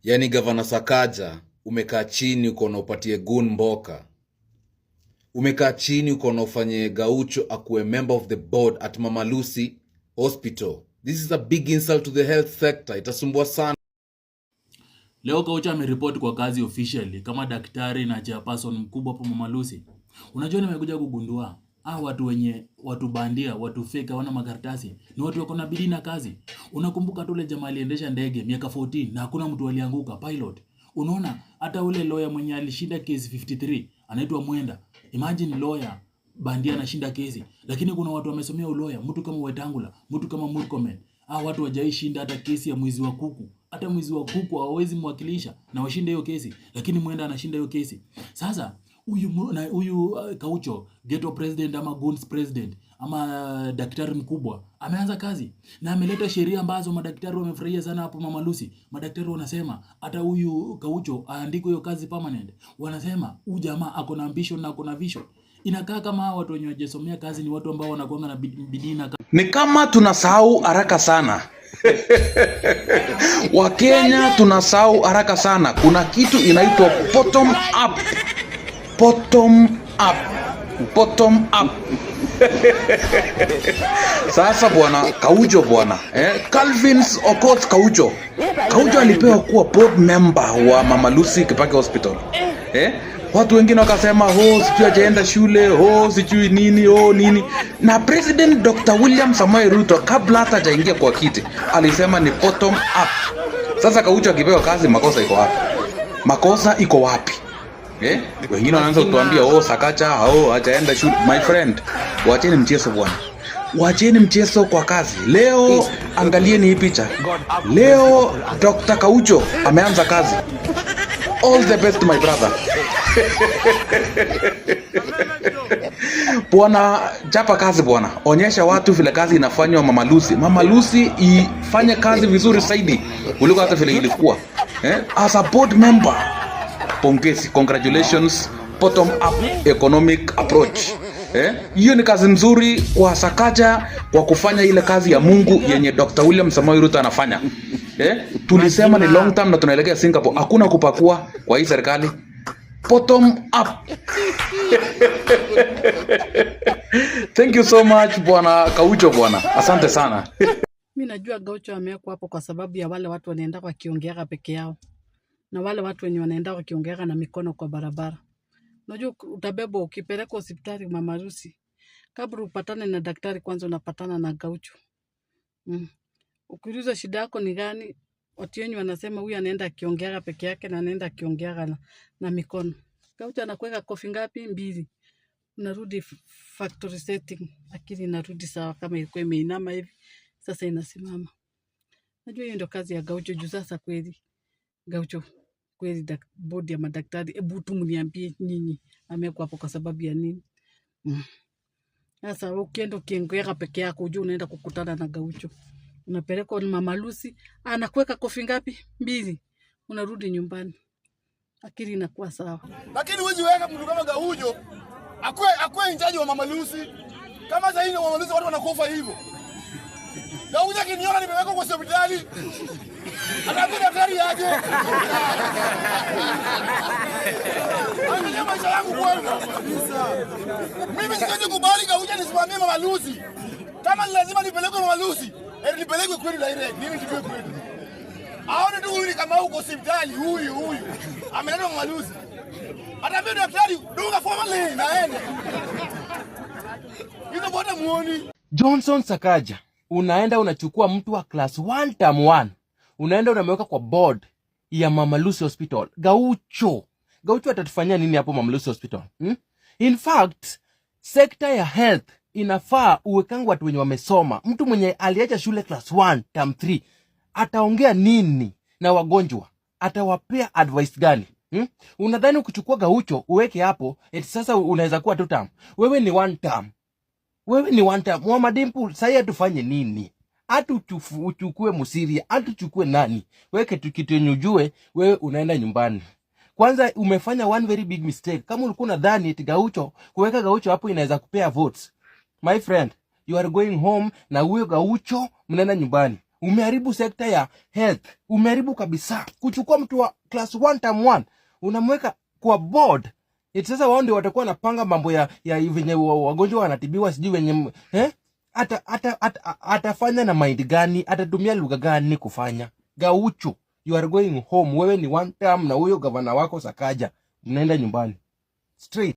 Yani Gavana Sakaja, umekaa chini uko na upatie Gun Mboka. Umekaa chini uko na ufanye Gaucho akuwe member of the board at Mama Lucy Hospital. This is a big insult to the health sector. Itasumbua sana. Leo Gaucho ameripoti kwa kazi officially kama daktari na chairperson mkubwa hapo Mama Lucy. Unajua nimekuja kugundua watu bandia, watu fake, wana makaratasi ni watu wako na bidii na kazi. Unakumbuka tu ule jamaa aliendesha ndege miaka 14 na hakuna mtu alianguka, pilot. Unaona hata ule lawyer mwenye alishinda case 53 anaitwa Mwenda. Imagine lawyer bandia anashinda kesi, lakini kuna watu wamesomea ulawyer, mtu kama Wetangula, mtu kama Murkomen. Watu wajaishinda hata kesi ya mwizi wa kuku. Hata mwizi wa kuku hawezi mwakilisha na washinde hiyo kesi, lakini Mwenda anashinda hiyo kesi. Sasa huyu Gaucho, ghetto president ama goons president ama daktari mkubwa ameanza kazi na ameleta sheria ambazo madaktari wamefurahia sana hapo Mama Lucy. Madaktari wanasema hata huyu Gaucho aandike hiyo kazi permanent. Wanasema huyu jamaa ako na ambition na ako na vision. Inakaa kama watu wenye wajisomea kazi ni watu ambao wanakuanga na bidii na ni kama tunasahau haraka sana. Wakenya tunasahau haraka sana. Kuna kitu inaitwa bottom up. Bottom up. Bottom up. Sasa bwana Gaucho bwana, Calvin's Okoth Gaucho. Gaucho alipewa kuwa board member wa Mama Lucy Kibaki Hospital. Watu wengine wakasema sijui hajaenda shule, sijui nini, nini. Na President Dr. William Samoei Ruto kabla hata hajaingia kwa kiti alisema ni bottom up. Sasa Gaucho akipewa kazi, makosa iko wapi? Makosa iko wapi? Wengine wanaanza kutuambia Sakaja hajaenda shule. My friend, waacheni mchezo bwana. Waacheni mchezo kwa kazi. Leo angalieni hii picha. Leo Dr. Gaucho ameanza kazi. All the best my brother. Bwana, chapa kazi bwana. Onyesha watu vile kazi inafanywa Mama Lucy. Mama Lucy ifanye kazi vizuri zaidi kuliko hata vile ilikuwa. As a board member, pongezi, congratulations, bottom up economic approach. Hiyo ni kazi nzuri kwa Sakaja kwa kufanya ile kazi ya Mungu yenye Dr. William Samoei Ruto anafanya. Tulisema ni long term na tunaelekea Singapore. Hakuna kupakua kwa hii serikali. Bottom up. Thank you so much bwana Gaucho bwana. Asante sana. Mimi najua Gaucho amewekwa hapo kwa sababu ya wale watu wanaenda wakiongea peke yao. Na wale watu wenye wanaenda wakiongea na mikono kwa barabara. Unajua utabebo ukipeleka hospitali Mama Lucy. Kabla upatane na daktari kwanza unapatana na Gaucho. Ukiuliza shida yako ni gani? Watu wengi wanasema huyu anaenda akiongea peke yake na anaenda akiongea na mikono. Gaucho anakuweka kofi ngapi? 2. Unarudi factory setting. Akili inarudi sawa kama ilikuwa imeinama hivi. Sasa inasimama. Najua hiyo ndio kazi ya Gaucho juu sasa kweli. Gaucho kweli bodi ya madaktari, hebu tu mniambie nyinyi amekuwa hapo kwa sababu ya nini? Sasa ukienda ukiongea peke yako ujue unaenda kukutana na Gaucho. Unapeleka Mama Lucy, anakuweka kofi ngapi? 2. Unarudi nyumbani. Akili inakuwa sawa. Lakini huwezi weka mtu kama Gaucho akwe injaji wa Mama Lucy. Kama sasa hivi Mama Lucy watu wanakufa hivyo. Gaucho kiniona nimeweka kwa hospitali. Anaambia daktari aje. Angalia maisha yangu kwanza. Mimi siwezi kubali Gaucho nisimamie Mama Lucy. Kama lazima nipeleke Mama Lucy, nipeleke kweli direct. Mimi nipeleke kweli. Aone tu huyu kama uko hospitali huyu. Ameleta Mama Lucy. Anaambia daktari dunga formally naende. Hizo bwana muoni. Johnson Sakaja, unaenda unachukua mtu wa class 1 term 1. Unaenda unameweka kwa board ya Mama Lucy Hospital. Gaucho atatufanyia nini hapo Mama Lucy Hospital? In fact, sekta ya health inafaa uwekangu watu wenye wamesoma. Mtu mwenye aliacha shule class 1 term 3 ataongea nini na wagonjwa? Atawapea advice gani? Unadhani ukichukua Gaucho uweke hapo eti sasa unaweza kuwa 2 term? Wewe ni 1 term. Muhammad Dimpu sasa tufanye nini? Uchukue Musiria, uchukue nani? Weke tukitenye ujue wewe unaenda nyumbani. Kwanza umefanya one very big mistake. Kama ulikuwa unadhani eti Gaucho, kuweka Gaucho hapo inaweza kupea votes. My friend, you are going home na huyo Gaucho mnaenda nyumbani. Umeharibu sekta ya health. Umeharibu kabisa. Kuchukua mtu wa class 1 term 1 unamweka kwa board. Sasa wao ndio watakuwa napanga mambo ya venye wagonjwa wanatibiwa, sijui venye atafanya na mind gani, atatumia lugha gani kufanya. Gaucho, you are going home. Wewe ni 1 term na huyo gavana wako Sakaja, mnaenda nyumbani straight.